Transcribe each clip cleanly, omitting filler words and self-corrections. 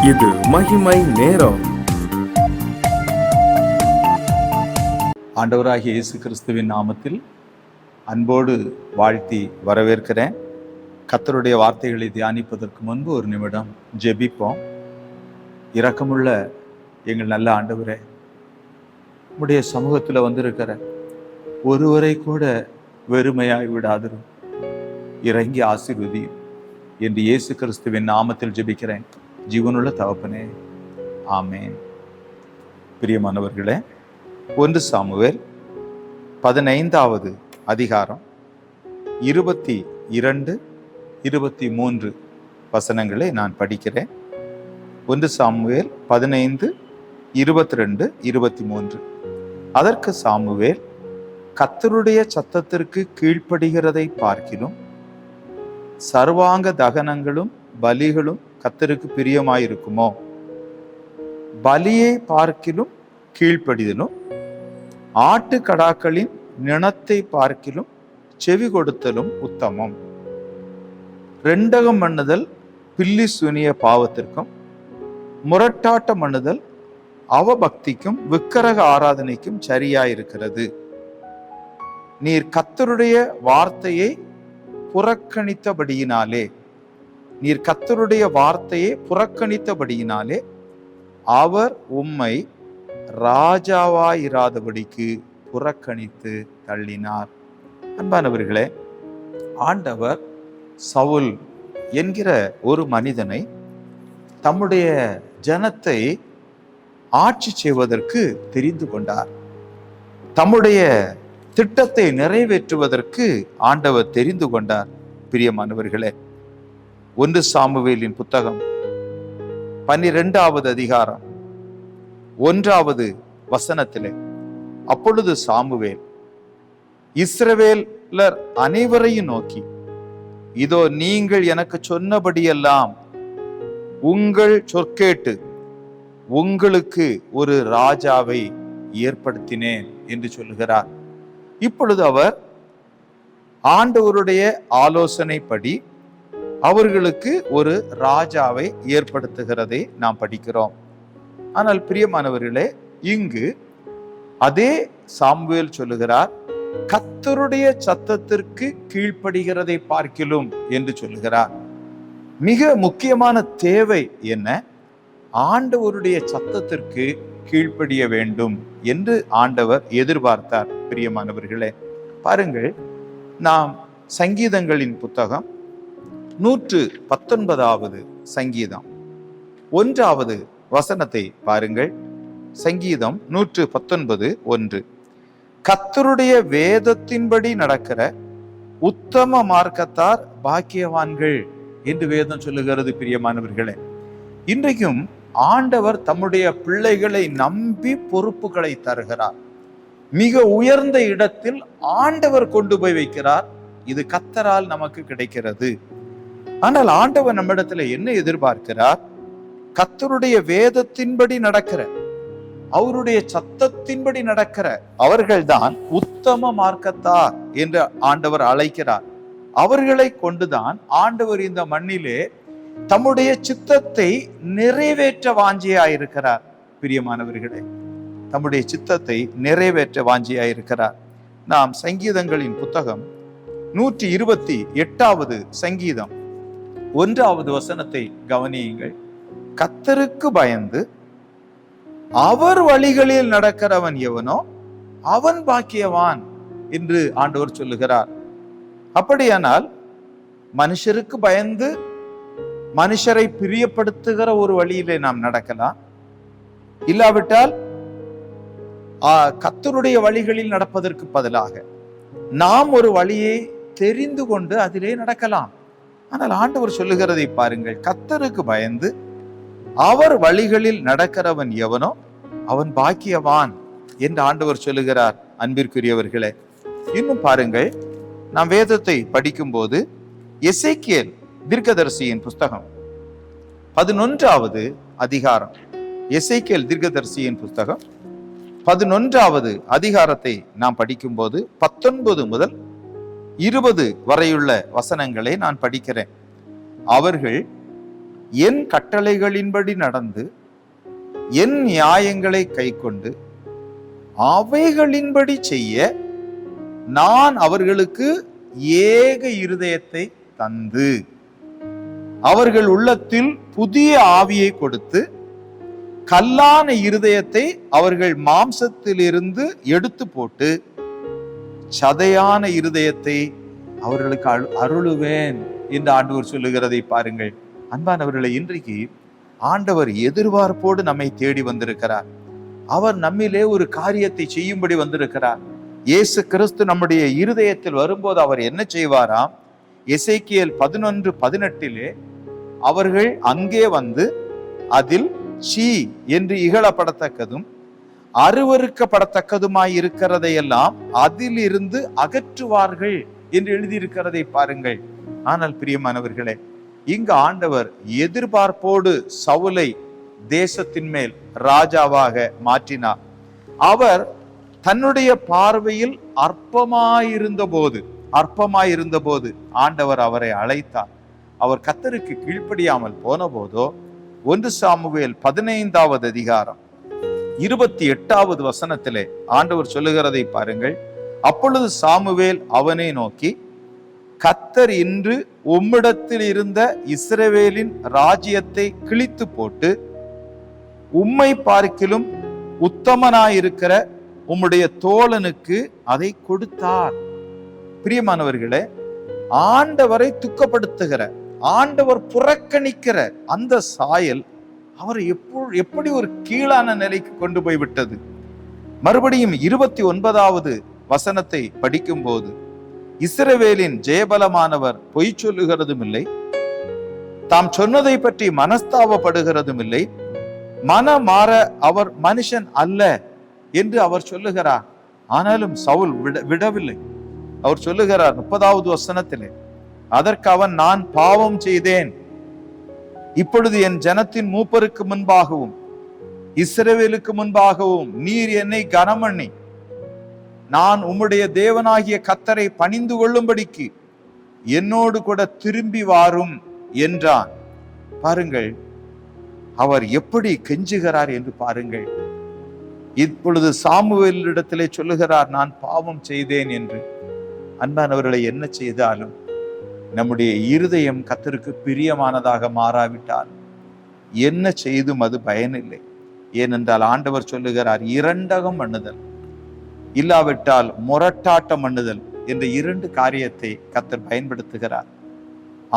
இது மகிமை நேரம். ஆண்டவராகிய இயேசு கிறிஸ்துவின் நாமத்தில் அன்போடு வாழ்த்தி வரவேற்கிறேன். கர்த்தருடைய வார்த்தைகளை தியானிப்பதற்கு முன்பு ஒரு நிமிடம் ஜெபிப்போம். இரக்கமுள்ள எங்கள் நல்ல ஆண்டவரே, உம்முடைய சமூகத்தில் வந்திருக்கிற ஒருவரை கூட வெறுமையாய் விடாதிரும், இறங்கி ஆசீர்வதியும் என்று இயேசு கிறிஸ்துவின் நாமத்தில் ஜெபிக்கிறேன் ஜீவனுள்ள தகப்பனே, ஆமென். பிரியமானவர்களே, 1 சாமுவேல் 15வது அதிகாரம் 22, 23 வசனங்களை நான் படிக்கிறேன். 1 சாமுவேல் 15, 22, 23. அதற்கு சாமுவேல், கர்த்தருடைய சத்தத்திற்கு கீழ்ப்படுகிறதை பார்க்கிலும் சர்வாங்க தகனங்களும் பலிகளும் கர்த்தருக்கு பிரியமாயிருக்குமோ? பலியை பார்க்கிலும் கீழ்ப்படிதலும் ஆட்டு கடாக்களின் நிணத்தை பார்க்கிலும் செவி கொடுத்தலும் உத்தமம். ரெண்டகம் பண்ணுதல் பில்லி சுனிய பாவத்திற்கும் முரட்டாட்டம் பண்ணுதல் அவபக்திக்கும் விக்கிரக ஆராதனைக்கும் சரியாயிருக்கிறது. நீர் கர்த்தருடைய வார்த்தையை புறக்கணித்தபடியினாலே அவர் உம்மை ராஜாவாயிராதபடிக்கு புறக்கணித்து தள்ளினார். அன்பானவர்களே, ஆண்டவர் சவுல் என்கிற ஒரு மனிதனை தம்முடைய ஜனத்தை ஆட்சி செய்வதற்கு தெரிந்து கொண்டார். தம்முடைய திட்டத்தை நிறைவேற்றுவதற்கு ஆண்டவர் தெரிந்து கொண்டார். பிரியமானவர்களே, 1 சாமுவேலின் புத்தகம் 12வது அதிகாரம் 1வது வசனத்திலே, அப்பொழுது சாமுவேல் இஸ்ரவேலர் அனைவரையும் நோக்கி, இதோ நீங்கள் எனக்கு சொன்னபடியெல்லாம் உங்கள் சொற்கேட்டு உங்களுக்கு ஒரு ராஜாவை ஏற்படுத்தினேன் என்று சொல்லுகிறார். இப்பொழுது அவர் ஆண்டவருடைய ஆலோசனைப்படி அவர்களுக்கு ஒரு ராஜாவை ஏற்படுத்துகிறதை நாம் படிக்கிறோம். ஆனால் பிரியமானவர்களே, இங்கு அதே சாமுவேல் சொல்லுகிறார், கர்த்தருடைய சத்தத்திற்கு கீழ்ப்படுகிறதை பார்க்கிலும் என்று சொல்லுகிறார். மிக முக்கியமான தேவை என்ன? ஆண்டவருடைய சத்தத்திற்கு கீழ்ப்படிய வேண்டும் என்று ஆண்டவர் எதிர்பார்த்தார். பிரியமானவர்களே, பாருங்கள், நாம் சங்கீதங்களின் புத்தகம் 119வது சங்கீதம் 1வது வசனத்தை பாருங்கள். சங்கீதம் 119:1. கர்த்தருடைய வேதத்தின்படி நடக்கிற உத்தம மார்க்கத்தார் பாக்கியவான்கள் என்று வேதம் சொல்லுகிறது. பிரியமானவர்களே, இன்றைக்கும் ஆண்டவர் தம்முடைய பிள்ளைகளை நம்பி பொறுப்புகளை தருகிறார். மிக உயர்ந்த இடத்தில் ஆண்டவர் கொண்டு போய் வைக்கிறார். இது கர்த்தரால் நமக்கு கிடைக்கிறது. ஆனால் ஆண்டவர் நம்மிடத்துல என்ன எதிர்பார்க்கிறார்? கர்த்தருடைய வேதத்தின்படி நடக்கிற, அவருடைய சத்தத்தின்படி நடக்கிற அவர்கள்தான் உத்தம மார்க்கத்தார் என்று ஆண்டவர் அழைக்கிறார். அவர்களை கொண்டுதான் ஆண்டவர் இந்த மண்ணிலே தம்முடைய சித்தத்தை நிறைவேற்ற வாஞ்சியாயிருக்கிறார். பிரியமானவர்களே, தம்முடைய சித்தத்தை நிறைவேற்ற வாஞ்சியாயிருக்கிறார். நாம் சங்கீதங்களின் புத்தகம் 128வது சங்கீதம் 1வது வசனத்தை கவனியுங்கள். கர்த்தருக்கு பயந்து அவர் வழிகளில் நடக்கிறவன் எவனோ அவன் பாக்கியவான் என்று ஆண்டவர் சொல்லுகிறார். அப்படியானால் மனுஷருக்கு பயந்து மனுஷரை பிரியப்படுத்துகிற ஒரு வழியிலே நாம் நடக்கலாம். இல்லாவிட்டால் கர்த்தருடைய வழிகளில் நடப்பதற்கு பதிலாக நாம் ஒரு வழியை தெரிந்து கொண்டு அதிலே நடக்கலாம். ஆனால் ஆண்டவர் சொல்லுகிறதை பாருங்கள், கர்த்தருக்கு பயந்து அவர் வழிகளில் நடக்கிறவன் எவனோ அவன் பாக்கியவான் என்று ஆண்டவர் சொல்லுகிறார். அன்பிற்குரியவர்களே, இன்னும் பாருங்கள், நாம் வேதத்தை படிக்கும் போது எசேக்கியேல் தீர்க்கதரிசியின் புஸ்தகம் 11வது அதிகாரம், எசேக்கியேல் தீர்க்கதரிசியின் புஸ்தகம் 11வது அதிகாரத்தை நாம் படிக்கும்போது 19 முதல் 20 வரையுள்ள வசனங்களை நான் படிக்கிறேன். அவர்கள் என் கட்டளைகளின்படி நடந்து என் நியாயங்களை கைக்கொண்டு அவைகளின்படி செய்ய நான் அவர்களுக்கு ஏக இருதயத்தை தந்து அவர்கள் உள்ளத்தில் புதிய ஆவியை கொடுத்து கல்லான இருதயத்தை அவர்கள் மாம்சத்திலிருந்து எடுத்து போட்டு சதையான இருதயத்தை அவர்களுக்கு அருளுவேன் என்று ஆண்டவர் சொல்லுகிறதை பாருங்கள். அன்பானவர்களை, இன்றைக்கு ஆண்டவர் எதிர்பார்ப்போடு நம்மை தேடி வந்திருக்கிறார். அவர் நம்மிலே ஒரு காரியத்தை செய்யும்படி வந்திருக்கிறார். இயேசு கிறிஸ்து நம்முடைய இருதயத்தில் வரும்போது அவர் என்ன செய்வாராம்? எசேக்கியேல் 11:18 அவர்கள் அங்கே வந்து அதில் சீ என்று இகழப்படத்தக்கதும் அருவருக்கப்படத்தக்கதுமாய் இருக்கிறதையெல்லாம் அதிலிருந்து அகற்றுவார்கள் என்று எழுதியிருக்கிறதை பாருங்கள். ஆனால் பிரியமானவர்களே, இங்கு ஆண்டவர் எதிர்பார்ப்போடு சவுலை தேசத்தின் மேல் ராஜாவாக மாற்றினார். அவர் தன்னுடைய பார்வையில் அற்பமாயிருந்த போது ஆண்டவர் அவரை அழைத்தார். அவர் கர்த்தருக்கு கீழ்ப்படியாமல் போன போதோ 1 சாமுவேல் 15வது அதிகாரம் 28வது வசனத்திலே ஆண்டவர் சொல்லுகிறதை பாருங்கள். அப்பொழுது சாமுவேல் அவனை நோக்கி, கர்த்தர் இன்று உம்மிடத்தில் இருந்த இஸ்ரவேலின் ராஜ்யத்தை கிழித்து போட்டு உம்மை பார்க்கிலும் உத்தமனாயிருக்கிற உம்முடைய தோழனுக்கு அதை கொடுத்தார். பிரியமானவர்களே, ஆண்டவரை துக்கப்படுத்துகிற, ஆண்டவர் புறக்கணிக்கிற அந்த சாயல் அவரை எப்படி ஒரு கீழான நிலைக்கு கொண்டு போய் விட்டது. மறுபடியும் 29வது வசனத்தை படிக்கும் போது, இஸ்ரவேலின் ஜெயபலமானவர் பொய் சொல்லுகிறதும் இல்லை, தாம் சொன்னதை பற்றி மனஸ்தாபப்படுகிறதும் இல்லை, மனமாற அவர் மனுஷன் அல்ல என்று அவர் சொல்லுகிறார். ஆனாலும் சவுல் விடவில்லை. அவர் சொல்லுகிறார் 30வது வசனத்திலே, அதற்கு அவன், நான் பாவம் செய்தேன், இப்பொழுது என் ஜனத்தின் மூப்பருக்கு முன்பாகவும் இஸ்ரவேலுக்கு முன்பாகவும் நீர் என்னை கனமண்ணி நான் உம்முடைய தேவனாகிய கர்த்தரை பணிந்து கொள்ளும்படிக்கு என்னோடு கூட திரும்பி வாரும் என்றான். பாருங்கள், அவர் எப்படி கெஞ்சுகிறார் என்று பாருங்கள். இப்பொழுது சாமுவேலிடத்திலே சொல்லுகிறார், நான் பாவம் செய்தேன் என்று. அன்பானவர்களை, என்ன செய்தாலும் நம்முடைய இருதயம் கர்த்தருக்கு பிரியமானதாக மாறாவிட்டால் என்ன செய்தும் அது பயனில்லை. ஏனென்றால் ஆண்டவர் சொல்லுகிறார், இரண்டகம் பண்ணுதல் இல்லாவிட்டால் முரட்டாட்டம் பண்ணுதல் என்ற 2 காரியத்தை கர்த்தர் பயன்படுத்துகிறார்.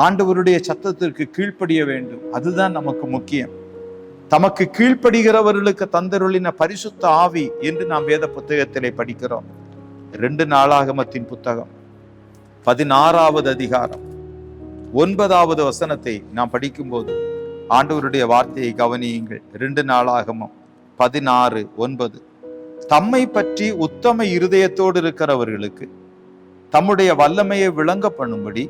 ஆண்டவருடைய சத்தத்திற்கு கீழ்ப்படிய வேண்டும், அதுதான் நமக்கு முக்கியம். தமக்கு கீழ்ப்படுகிறவர்களுக்கு தந்தருளின பரிசுத்த ஆவி என்று நாம் வேத புத்தகத்திலே படிக்கிறோம். 2 நாளாகமத்தின் புத்தகம் 16வது அதிகாரம் 9வது வசனத்தை நாம் படிக்கும்போது ஆண்டவருடைய வார்த்தையை கவனியுங்கள். 2 நாளாகமம் 16:9, தம்மை பற்றி உத்தம இருதயத்தோடு இருக்கிறவர்களுக்கு தம்முடைய வல்லமையை விளங்க பண்ணும்படி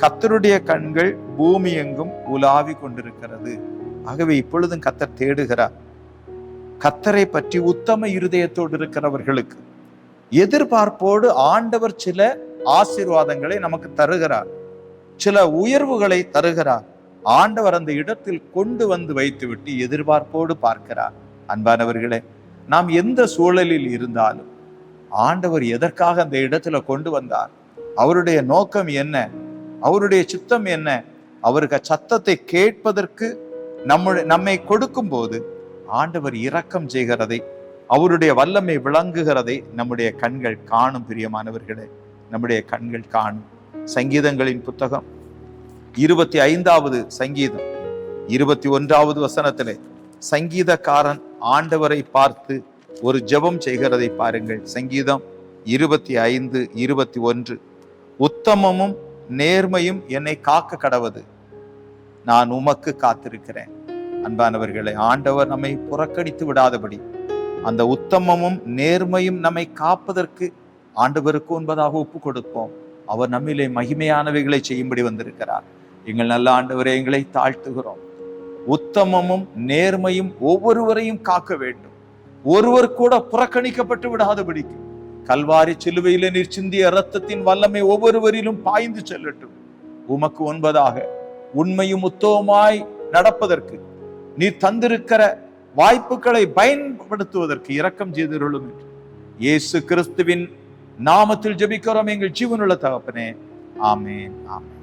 கர்த்தருடைய கண்கள் பூமி எங்கும் உலாவி கொண்டிருக்கிறது. ஆகவே இப்பொழுதும் கர்த்தர் தேடுகிறார். கர்த்தரை பற்றி உத்தம இருதயத்தோடு இருக்கிறவர்களுக்கு எதிர்பார்ப்போடு ஆண்டவர் சில ஆசீர்வாதங்களை நமக்கு தருகிறார், சில உயர்வுகளை தருகிறார். ஆண்டவர் அந்த இடத்தில் கொண்டு வந்து வைத்துவிட்டு எதிர்பார்ப்போடு பார்க்கிறார். அன்பானவர்களே, நாம் எந்த சூழலில் இருந்தாலும் ஆண்டவர் எதற்காக அந்த இடத்துல கொண்டு வந்தார், அவருடைய நோக்கம் என்ன, அவருடைய சித்தம் என்ன, அவருக்கு சத்தத்தை கேட்பதற்கு நம்மை கொடுக்கும் போது ஆண்டவர் இரக்கம் செய்கிறதை, அவருடைய வல்லமை விளங்குகிறதை நம்முடைய கண்கள் காணும். பிரியமானவர்களே, நம்முடைய கண்கள் காணும். சங்கீதங்களின் புத்தகம் 25வது சங்கீதம் 21வது வசனத்திலே சங்கீதக்காரன் ஆண்டவரை பார்த்து ஒரு ஜெபம் செய்கிறதை பாருங்கள். சங்கீதம் 25:21, உத்தமமும் நேர்மையும் என்னை காக்க கடவது, நான் உமக்கு காத்திருக்கிறேன். அன்பானவர்களை, ஆண்டவர் நம்மை புறக்கணித்து விடாதபடி அந்த உத்தமமும் நேர்மையும் நம்மை காப்பதற்கு ஆண்டவருக்கு முன்பதாக ஒப்பு கொடுப்போம். அவர் நம்மிலே மகிமையானவைகளை செய்யும்படி வந்திருக்கிறார். எங்கள் நல்ல ஆண்டவரை, எங்களை தாழ்த்துகிறோம். உத்தமமும் நேர்மையும் ஒவ்வொருவரையும் காக்க வேண்டும். ஒருவர் கூட புறக்கணிக்கப்பட்டு விடாதபடிக்கு கல்வாரி சிலுவையிலே நீர் சிந்திய இரத்தத்தின் வல்லமை ஒவ்வொருவரிலும் பாய்ந்து செல்லட்டும். உமக்கு முன்பதாக உண்மையும் உத்தமமாய் நடப்பதற்கு, நீர் தந்திருக்கிற வாய்ப்புகளை பயன்படுத்துவதற்கு இரக்கம் செய்திருளும் என்று இயேசு கிறிஸ்துவின் நாமத்தில் ஜெபிக்கிறோம் எங்கள் ஜீவனுள்ள தகப்பனே. ஆமென், ஆமென்.